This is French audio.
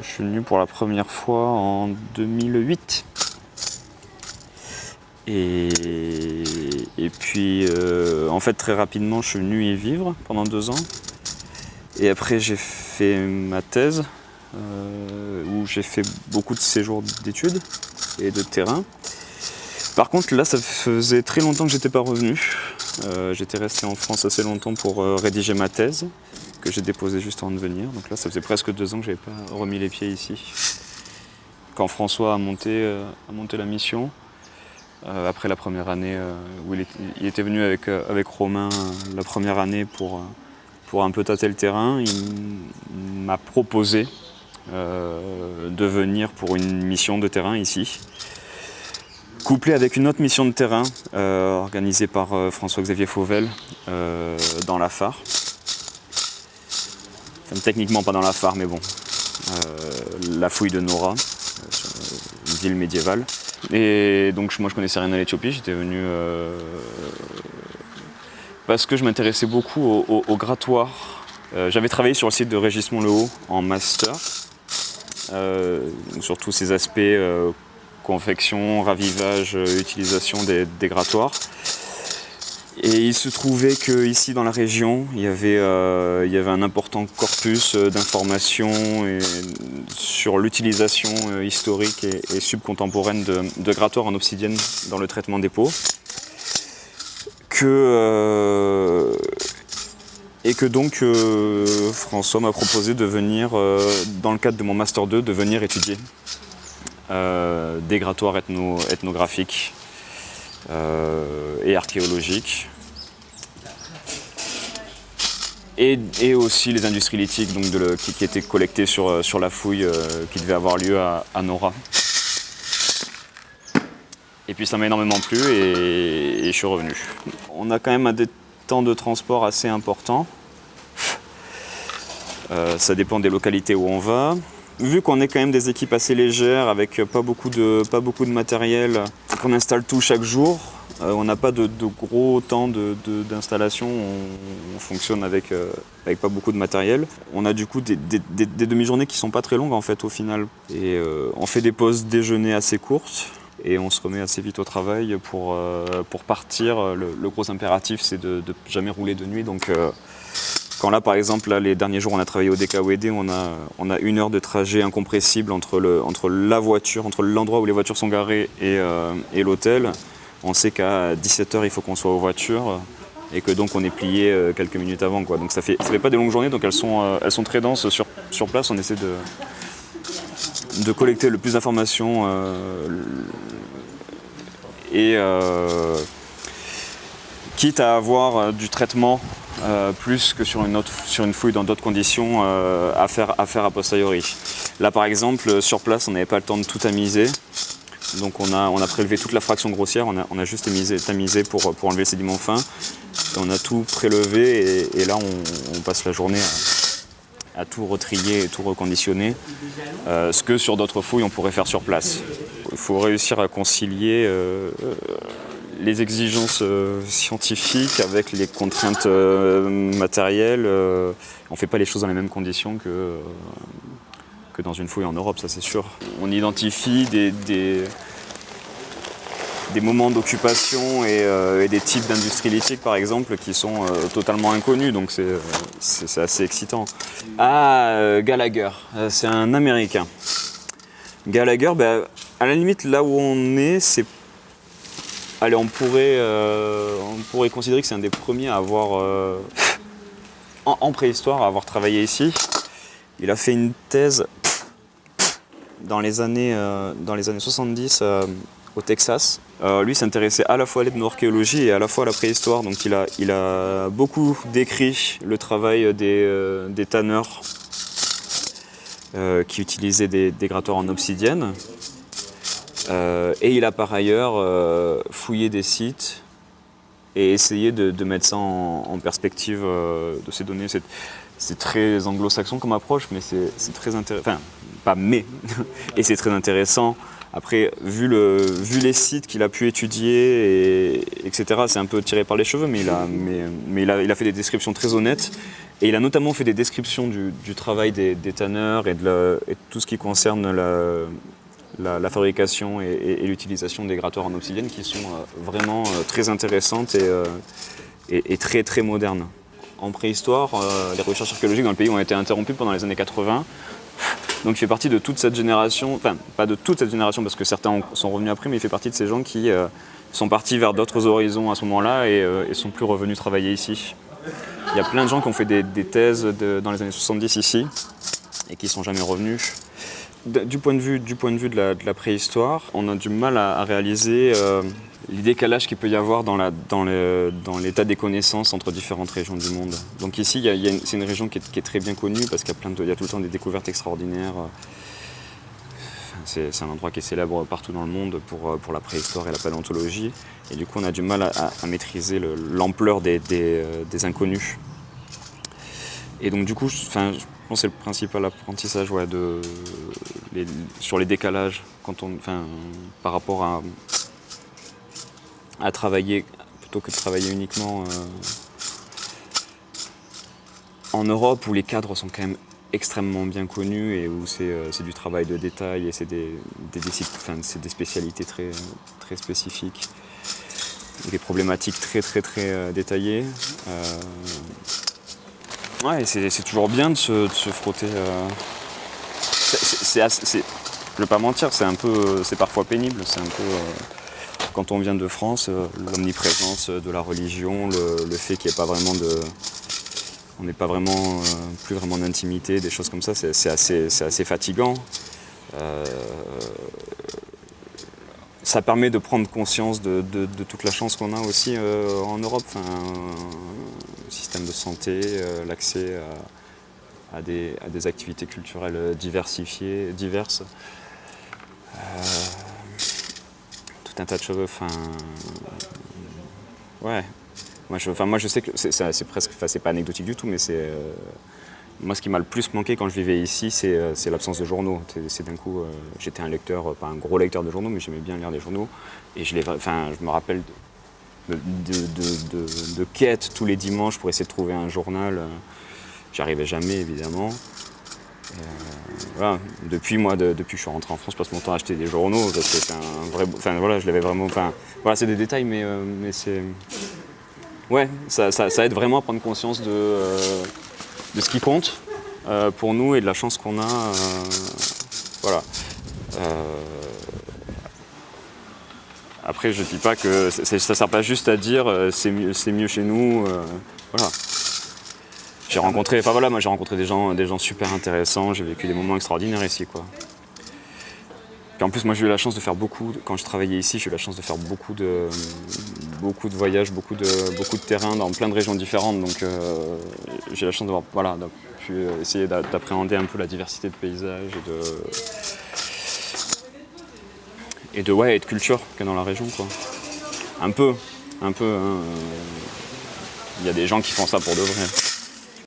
je suis venu pour la première fois en 2008. Et puis, en fait, très rapidement, je suis venu y vivre pendant 2 ans. Et après, j'ai fait ma thèse, où j'ai fait beaucoup de séjours d'études et de terrain. Par contre, là, ça faisait très longtemps que j'étais pas revenu. J'étais resté en France assez longtemps pour rédiger ma thèse, que j'ai déposée juste avant de venir. Donc là, ça faisait presque 2 ans que j'avais pas remis les pieds ici. Quand François a monté la mission, après la première année où il était venu avec Romain la première année pour un peu tâter le terrain, il m'a proposé de venir pour une mission de terrain ici, couplée avec une autre mission de terrain organisée par François-Xavier Fauvel dans la Fare. Enfin, techniquement pas dans la Fare, mais bon, la fouille de Nora, une ville médiévale. Et donc moi je connaissais rien à l'Éthiopie, j'étais venu parce que je m'intéressais beaucoup au grattoir. J'avais travaillé sur le site de Régis-Mont-le-Haut en master, sur tous ces aspects confection, ravivage, utilisation des grattoirs. Et il se trouvait qu'ici dans la région, il y avait un important corpus d'informations sur l'utilisation historique et subcontemporaine de grattoirs en obsidienne dans le traitement des peaux. Et que donc François m'a proposé de venir, dans le cadre de mon Master 2, de venir étudier des grattoirs ethnographiques et archéologiques. Et aussi les industries lithiques donc qui étaient collectées sur la fouille qui devait avoir lieu à Nora. Et puis ça m'a énormément plu et je suis revenu. On a quand même des temps de transport assez importants. Ça dépend des localités où on va. Vu qu'on est quand même des équipes assez légères avec pas beaucoup de matériel, qu'on installe tout chaque jour, on n'a pas de gros temps d'installation, on fonctionne avec pas beaucoup de matériel. On a du coup des demi-journées qui sont pas très longues en fait au final. Et on fait des pauses déjeuner assez courtes et on se remet assez vite au travail pour partir. Le gros impératif c'est de jamais rouler de nuit. Donc quand là par exemple les derniers jours on a travaillé au DKOED, on a 1 heure de trajet incompressible entre la voiture, entre l'endroit où les voitures sont garées et l'hôtel. On sait qu'à 17h il faut qu'on soit aux voitures et que donc on est plié quelques minutes avant, quoi. Donc ça fait pas des longues journées, donc elles sont très denses sur place. On essaie de collecter le plus d'informations quitte à avoir du traitement plus que sur une fouille dans d'autres conditions à faire a posteriori. Là par exemple sur place on n'avait pas le temps de tout tamiser, donc on a prélevé toute la fraction grossière, on a juste tamisé pour enlever le sédiment fin. On a tout prélevé et là on passe la journée à tout retrier et tout reconditionner, ce que sur d'autres fouilles on pourrait faire sur place. Il faut réussir à concilier les exigences scientifiques avec les contraintes matérielles. On ne fait pas les choses dans les mêmes conditions que dans une fouille en Europe, ça c'est sûr. On identifie des moments d'occupation et des types d'industries lithiques par exemple qui sont totalement inconnus, donc c'est assez excitant. Gallagher, c'est un Américain. Gallagher, à la limite là où on est, c'est... Allez, on pourrait considérer que c'est un des premiers à avoir, en préhistoire, à avoir travaillé ici. Il a fait une thèse dans les années 70 au Texas. Lui s'intéressait à la fois à l'ethnoarchéologie et à la fois à la préhistoire. Donc il a beaucoup décrit le travail des tanneurs qui utilisaient des grattoirs en obsidienne. Et il a par ailleurs fouillé des sites et essayé de mettre ça en perspective de ces données. C'est très anglo-saxon comme approche, mais c'est très intéressant. Enfin, pas mais, et c'est très intéressant. Après, vu les sites qu'il a pu étudier, etc., c'est un peu tiré par les cheveux, mais il a fait des descriptions très honnêtes. Et il a notamment fait des descriptions du travail des tanneurs et de tout ce qui concerne la fabrication et l'utilisation des grattoirs en obsidienne qui sont vraiment très intéressantes et très très modernes. En préhistoire, les recherches archéologiques dans le pays ont été interrompues pendant les années 80. Donc il fait partie de toute cette génération, enfin pas de toute cette génération parce que certains sont revenus après, mais il fait partie de ces gens qui sont partis vers d'autres horizons à ce moment-là et sont plus revenus travailler ici. Il y a plein de gens qui ont fait des thèses dans les années 70 ici et qui ne sont jamais revenus. Du point de vue de la préhistoire, on a du mal à réaliser les décalages qu'il peut y avoir dans l'état des connaissances entre différentes régions du monde. Donc ici, c'est une région qui est très bien connue parce qu'il y a tout le temps des découvertes extraordinaires. C'est un endroit qui est célèbre partout dans le monde pour la préhistoire et la paléontologie. Et du coup, on a du mal à maîtriser l'ampleur des inconnus. Et donc du coup, je pense que c'est le principal apprentissage sur les décalages par rapport à travailler, plutôt que de travailler uniquement en Europe où les cadres sont quand même extrêmement bien connus et où c'est du travail de détail et c'est des spécialités très, très spécifiques et des problématiques très très très détaillées. Ouais, c'est toujours bien de se frotter. Je ne vais pas mentir, c'est parfois pénible. C'est un peu quand on vient de France, l'omniprésence de la religion, le fait qu'il n'y ait pas vraiment on n'est pas vraiment, plus vraiment d'intimité, des choses comme ça, c'est assez fatigant. Ça permet de prendre conscience de toute la chance qu'on a aussi en Europe. Le système de santé, l'accès à des activités culturelles diversifiées, diverses. Tout un tas de choses. Ouais. Moi je sais que c'est presque, c'est pas anecdotique du tout, mais moi ce qui m'a le plus manqué quand je vivais ici, c'est l'absence de journaux. C'est d'un coup, j'étais un lecteur, pas un gros lecteur de journaux, mais j'aimais bien lire les journaux. Et je me rappelle de quêtes tous les dimanches pour essayer de trouver un journal. J'y arrivais jamais, évidemment. Voilà. Depuis que je suis rentré en France, je passe mon temps à acheter des journaux, parce que c'est un vrai... je l'avais vraiment... c'est des détails, mais c'est... Ouais, ça aide vraiment à prendre conscience de ce qui compte pour nous et de la chance qu'on a. Voilà. Après, je dis pas que ça sert pas juste à dire c'est mieux chez nous. Voilà. J'ai rencontré des gens super intéressants. J'ai vécu des moments extraordinaires ici, quoi. Puis en plus, moi, j'ai eu la chance de faire quand je travaillais ici, j'ai eu la chance de faire beaucoup de voyages, beaucoup de terrains dans plein de régions différentes. Donc, j'ai la chance d'avoir pu essayer d'appréhender un peu la diversité de paysages et de culture qu'il y a dans la région, quoi. Un peu. Hein, il y a des gens qui font ça pour de vrai.